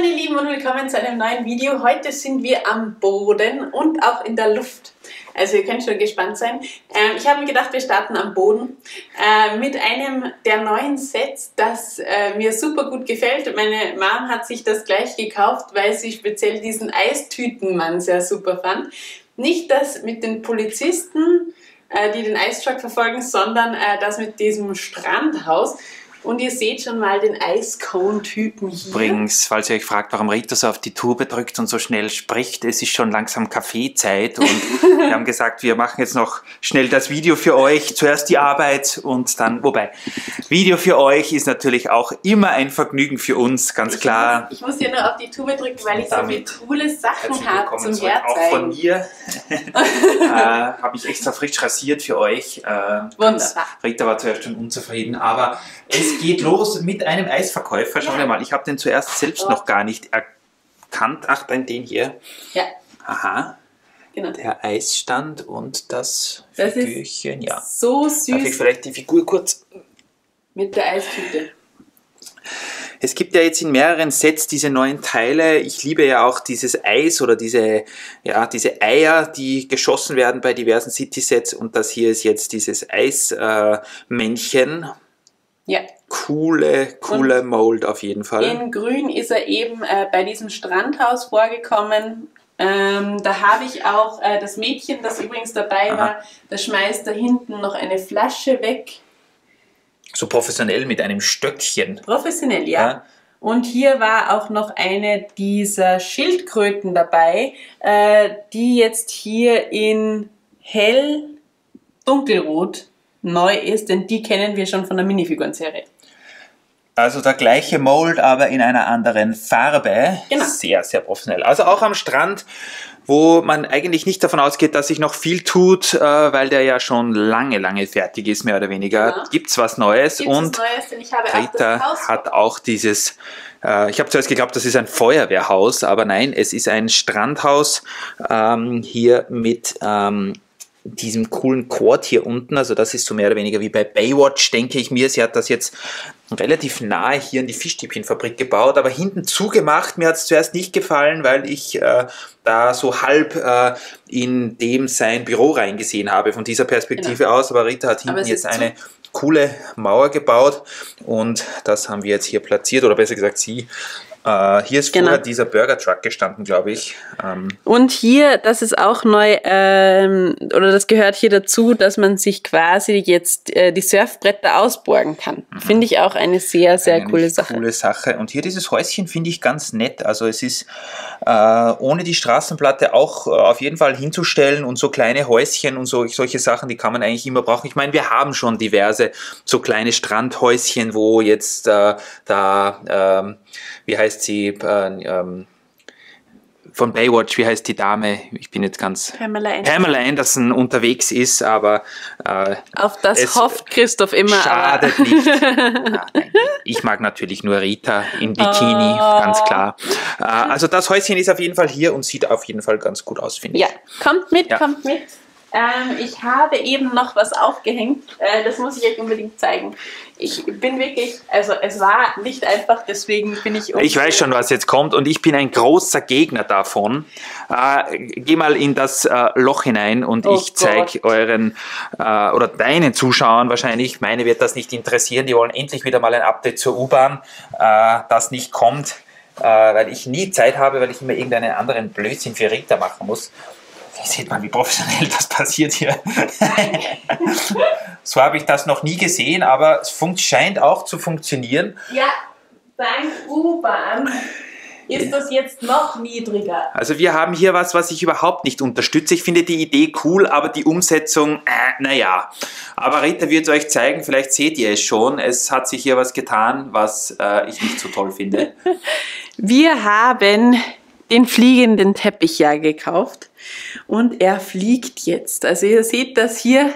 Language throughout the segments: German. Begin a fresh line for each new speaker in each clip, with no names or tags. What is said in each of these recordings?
meine Lieben und willkommen zu einem neuen Video. Heute sind wir am Boden und auch in der Luft. Also ihr könnt schon gespannt sein. Ich habe mir gedacht, wir starten am Boden mit einem der neuen Sets, das mir super gut gefällt. Meine Mom hat sich das gleich gekauft, weil sie speziell diesen Eistütenmann sehr super fand. Nicht das mit den Polizisten, die den Eistruck verfolgen, sondern das mit diesem Strandhaus. Und ihr seht schon mal den Eiscone-Typen hier.
Übrigens, falls ihr euch fragt, warum Rita so auf die Tube drückt und so schnell spricht, es ist schon langsam Kaffeezeit und wir haben gesagt, wir machen jetzt noch schnell das Video für euch. Zuerst die Arbeit und dann, wobei, Video für euch ist natürlich auch immer ein Vergnügen für uns, ganz klar.
Ich muss hier nur auf die Tube drücken, weil ich so viele coole Sachen habe zum Herzeigen.
Auch von mir habe ich extra frisch rasiert für euch.
Wunderbar.
Rita war zuerst schon unzufrieden, aber es geht los mit einem Eisverkäufer. Schauen wir mal, ich habe den zuerst selbst noch gar nicht erkannt. Ach, den hier.
Ja.
Aha.
Genau.
Der Eisstand und das Figürchen. Ja.
So süß.
Darf ich vielleicht die Figur kurz...
Mit der Eistüte.
Es gibt ja jetzt in mehreren Sets diese neuen Teile. Ich liebe ja auch dieses Eis oder diese Eier, die geschossen werden bei diversen City-Sets. Und das hier ist jetzt dieses Eismännchen.
Ja.
Coole Mold auf jeden Fall.
In grün ist er eben bei diesem Strandhaus vorgekommen. Da habe ich auch das Mädchen, das übrigens dabei war, das schmeißt da hinten noch eine Flasche weg.
So professionell mit einem Stöckchen.
Professionell, ja. Und hier war auch noch eine dieser Schildkröten dabei, die jetzt hier in hell dunkelrot neu ist, denn die kennen wir schon von der Minifiguren-Serie.
Also der gleiche Mold, aber in einer anderen Farbe.
Genau.
Sehr, sehr professionell. Also auch am Strand, wo man eigentlich nicht davon ausgeht, dass sich noch viel tut, weil der ja schon lange fertig ist, mehr oder weniger. Genau. Gibt's was Neues. Und
denn ich habe
Rita hat auch dieses... ich habe zuerst geglaubt, das ist ein Feuerwehrhaus, aber nein, es ist ein Strandhaus hier mit... diesem coolen Quad hier unten, also das ist so mehr oder weniger wie bei Baywatch, denke ich mir. Sie hat das jetzt relativ nahe hier in die Fischstäbchenfabrik gebaut, aber hinten zugemacht. Mir hat es zuerst nicht gefallen, weil ich da so halb in dem sein Büro reingesehen habe, von dieser Perspektive aus. Aber Rita hat hinten jetzt eine coole Mauer gebaut und das haben wir jetzt hier platziert, oder besser gesagt sie. Hier ist vorher dieser Burger Truck gestanden, glaube ich.
Und hier, das ist auch neu, oder das gehört hier dazu, dass man sich quasi jetzt die Surfbretter ausborgen kann. Finde ich auch eine sehr coole Sache.
Und hier dieses Häuschen finde ich ganz nett. Also es ist ohne die Straßenplatte auch auf jeden Fall hinzustellen und so kleine Häuschen und solche Sachen, die kann man eigentlich immer brauchen. Ich meine, wir haben schon diverse so kleine Strandhäuschen, wo jetzt wie heißt sie, von Baywatch, wie heißt die Dame? Ich bin jetzt ganz... Pamela Anderson unterwegs ist, aber...
auf das hofft Christoph immer.
Schadet nicht. Ich mag natürlich nur Rita in Bikini, ganz klar. Also das Häuschen ist auf jeden Fall hier und sieht auf jeden Fall ganz gut aus, finde ich.
Ja, kommt mit. Ich habe eben noch was aufgehängt, das muss ich euch unbedingt zeigen. Ich bin wirklich, also es war nicht einfach, deswegen bin ich...
Ich weiß schon, was jetzt kommt und ich bin ein großer Gegner davon. Geh mal in das Loch hinein und ich zeige euren, oder deinen Zuschauern wahrscheinlich, meine wird das nicht interessieren, die wollen endlich wieder mal ein Update zur U-Bahn, das nicht kommt, weil ich nie Zeit habe, weil ich immer irgendeinen anderen Blödsinn für Rita machen muss. Hier sieht man, wie professionell das passiert hier. So habe ich das noch nie gesehen, aber es scheint auch zu funktionieren.
Ja, dank U-Bahn ist das jetzt noch niedriger.
Also wir haben hier was ich überhaupt nicht unterstütze. Ich finde die Idee cool, aber die Umsetzung, naja. Aber Rita wird euch zeigen, vielleicht seht ihr es schon. Es hat sich hier was getan, was ich nicht so toll finde.
Wir haben den fliegenden Teppich ja gekauft und er fliegt jetzt. Also ihr seht das hier,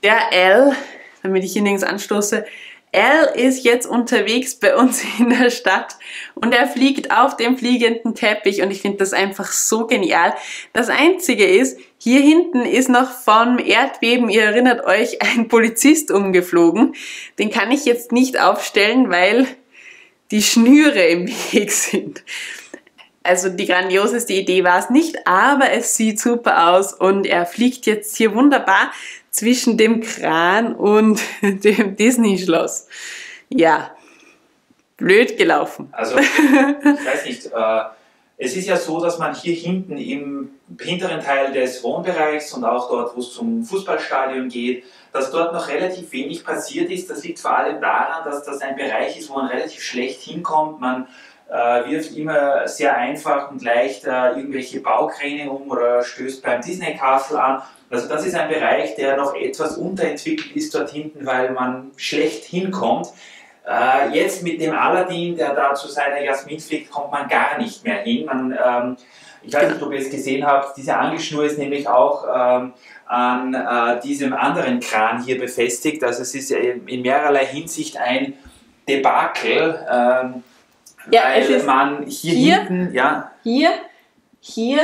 der L, damit ich hier nirgends anstoße, L ist jetzt unterwegs bei uns in der Stadt und er fliegt auf dem fliegenden Teppich und ich finde das einfach so genial. Das Einzige ist, hier hinten ist noch vom Erdbeben, ihr erinnert euch, ein Polizist umgeflogen. Den kann ich jetzt nicht aufstellen, weil die Schnüre im Weg sind. Also die grandioseste Idee war es nicht, aber es sieht super aus und er fliegt jetzt hier wunderbar zwischen dem Kran und dem Disney-Schloss. Ja, blöd gelaufen.
Also, ich weiß nicht, es ist ja so, dass man hier hinten im hinteren Teil des Wohnbereichs und auch dort, wo es zum Fußballstadion geht, dass dort noch relativ wenig passiert ist. Das liegt vor allem daran, dass das ein Bereich ist, wo man relativ schlecht hinkommt. Man wirft immer sehr einfach und leicht irgendwelche Baukräne um oder stößt beim Disney Castle an. Also das ist ein Bereich, der noch etwas unterentwickelt ist dort hinten, weil man schlecht hinkommt. Jetzt mit dem Aladdin, der da zu seiner Jasmin fliegt, kommt man gar nicht mehr hin. Ich weiß nicht, ob ihr es gesehen habt, diese Angelschnur ist nämlich auch an diesem anderen Kran hier befestigt. Also es ist in mehrerlei Hinsicht ein Debakel.
Ja,
weil
es ist
man hier hinten, ja.
Hier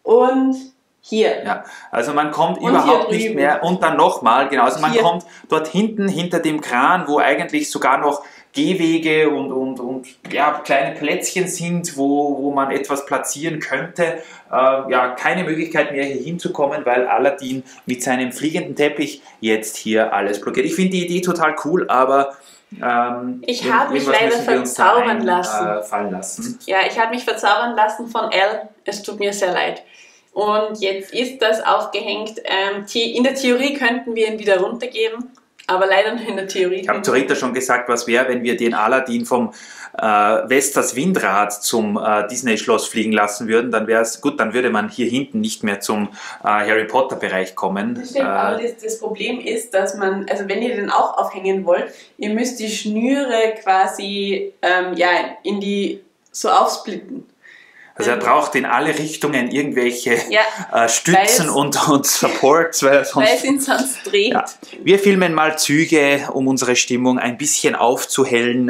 und hier.
Ja, also man kommt
Und
überhaupt
hier
nicht
drüben.
mehr und dann nochmal, genau, also man
Hier.
kommt dort hinten hinter dem Kran, wo eigentlich sogar noch Gehwege und ja, kleine Plätzchen sind, wo man etwas platzieren könnte. Ja, keine Möglichkeit mehr hier hinzukommen, weil Aladdin mit seinem fliegenden Teppich jetzt hier alles blockiert. Ich finde die Idee total cool, aber
Ich habe mich
irgendwas
leider
müssen wir uns da
verzaubern lassen.
fallen lassen.
Ja, ich habe mich verzaubern lassen von Elle. Es tut mir sehr leid. Und jetzt ist das aufgehängt. In der Theorie könnten wir ihn wieder runtergeben, aber leider nur in der Theorie.
Ich habe zu Rita schon gesagt, was wäre, wenn wir den Aladdin vom Vestas Windrad zum Disney-Schloss fliegen lassen würden, dann wäre es gut, dann würde man hier hinten nicht mehr zum Harry Potter-Bereich kommen.
Das stimmt, aber das Problem ist, dass man, also wenn ihr den auch aufhängen wollt, ihr müsst die Schnüre quasi in die so aufsplitten.
Also er braucht in alle Richtungen irgendwelche Stützen und Supports, weil er
weil es ihn sonst dreht.
Ja. Wir filmen mal Züge, um unsere Stimmung ein bisschen aufzuhellen.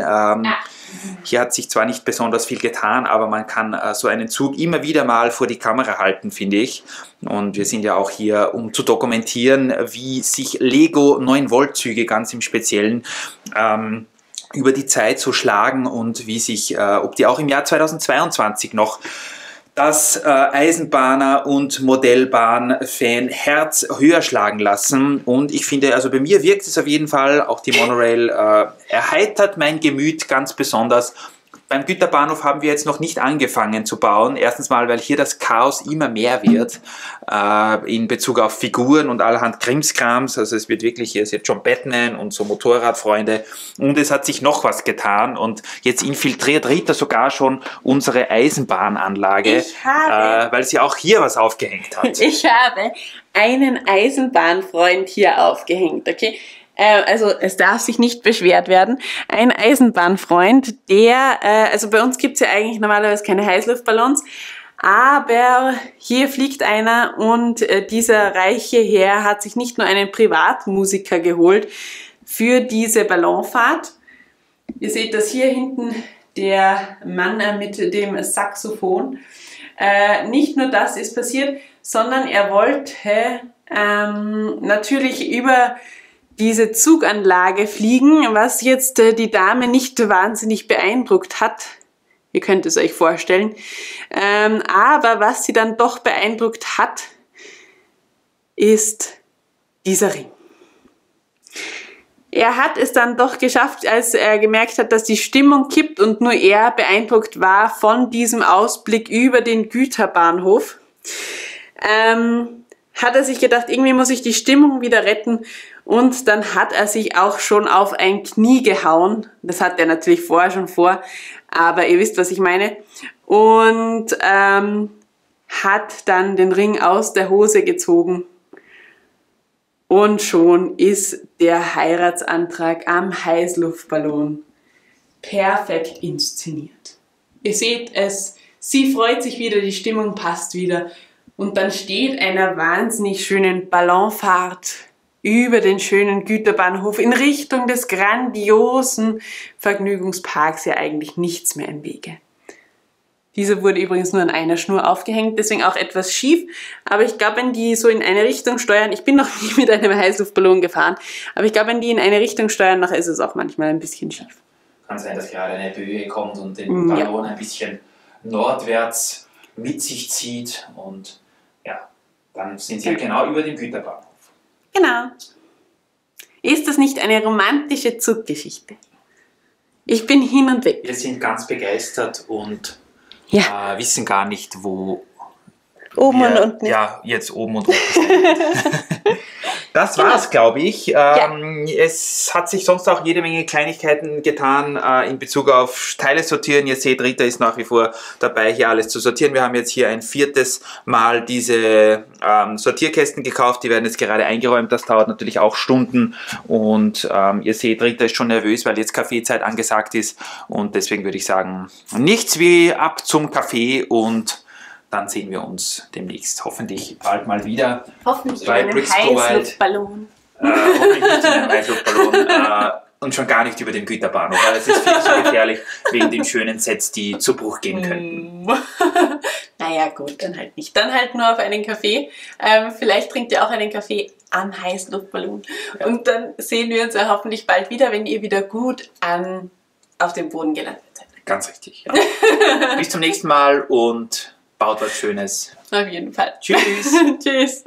Hier hat sich zwar nicht besonders viel getan, aber man kann so einen Zug immer wieder mal vor die Kamera halten, finde ich. Und wir sind ja auch hier, um zu dokumentieren, wie sich Lego 9-Volt-Züge ganz im Speziellen über die Zeit so schlagen und wie sich, ob die auch im Jahr 2022 noch das Eisenbahner- und Modellbahn-Fan Herz höher schlagen lassen. Und ich finde, also bei mir wirkt es auf jeden Fall, auch die Monorail erheitert mein Gemüt ganz besonders. Beim Güterbahnhof haben wir jetzt noch nicht angefangen zu bauen. Erstens mal, weil hier das Chaos immer mehr wird in Bezug auf Figuren und allerhand Krimskrams. Also es wird wirklich, hier ist jetzt schon Batman und so Motorradfreunde. Und es hat sich noch was getan und jetzt infiltriert Rita sogar schon unsere Eisenbahnanlage, weil sie auch hier was aufgehängt hat.
Ich habe einen Eisenbahnfreund hier aufgehängt, okay? Also es darf sich nicht beschwert werden. Ein Eisenbahnfreund, also bei uns gibt es ja eigentlich normalerweise keine Heißluftballons, aber hier fliegt einer und dieser reiche Herr hat sich nicht nur einen Privatmusiker geholt für diese Ballonfahrt. Ihr seht das hier hinten, der Mann mit dem Saxophon. Nicht nur das ist passiert, sondern er wollte natürlich über diese Zuganlage fliegen, was jetzt die Dame nicht wahnsinnig beeindruckt hat. Ihr könnt es euch vorstellen. Aber was sie dann doch beeindruckt hat, ist dieser Ring. Er hat es dann doch geschafft, als er gemerkt hat, dass die Stimmung kippt und nur er beeindruckt war von diesem Ausblick über den Güterbahnhof. Hat er sich gedacht, irgendwie muss ich die Stimmung wieder retten. Und dann hat er sich auch schon auf ein Knie gehauen. Das hat er natürlich vorher schon vor, aber ihr wisst, was ich meine. Und hat dann den Ring aus der Hose gezogen. Und schon ist der Heiratsantrag am Heißluftballon perfekt inszeniert. Ihr seht es, sie freut sich wieder, die Stimmung passt wieder. Und dann steht einer wahnsinnig schönen Ballonfahrt über den schönen Güterbahnhof in Richtung des grandiosen Vergnügungsparks ja eigentlich nichts mehr im Wege. Diese wurde übrigens nur an einer Schnur aufgehängt, deswegen auch etwas schief. Aber ich glaube, wenn die so in eine Richtung steuern, ich bin noch nie mit einem Heißluftballon gefahren, aber ich glaube, wenn die in eine Richtung steuern, nachher ist es auch manchmal ein bisschen schief.
Kann sein, dass gerade eine Böe kommt und den Ballon ein bisschen nordwärts mit sich zieht und ja, dann sind sie genau über dem Güterbahnhof.
Genau. Ist das nicht eine romantische Zuggeschichte? Ich bin hin und weg.
Wir sind ganz begeistert und wissen gar nicht, wo
oben und unten.
Ja, jetzt oben und unten. Das war's, glaube ich. Es hat sich sonst auch jede Menge Kleinigkeiten getan in Bezug auf Teile sortieren. Ihr seht, Rita ist nach wie vor dabei, hier alles zu sortieren. Wir haben jetzt hier ein 4. Mal diese Sortierkästen gekauft. Die werden jetzt gerade eingeräumt. Das dauert natürlich auch Stunden. Und ihr seht, Rita ist schon nervös, weil jetzt Kaffeezeit angesagt ist. Und deswegen würde ich sagen, nichts wie ab zum Kaffee und dann sehen wir uns demnächst hoffentlich bald mal wieder.
Hoffentlich bei in einem Heißluftballon.
Hoffentlich nicht in einem Heißluftballon. Und schon gar nicht über den Güterbahnhof, weil es ist viel zu gefährlich wegen den schönen Sets, die zu Bruch gehen könnten.
Naja gut, dann halt nicht. Dann halt nur auf einen Kaffee. Vielleicht trinkt ihr auch einen Kaffee am Heißluftballon. Ja. Und dann sehen wir uns ja hoffentlich bald wieder, wenn ihr wieder gut auf dem Boden gelandet seid.
Ganz richtig. Ja. Bis zum nächsten Mal und baut was Schönes.
Auf jeden Fall.
Tschüss.
Tschüss.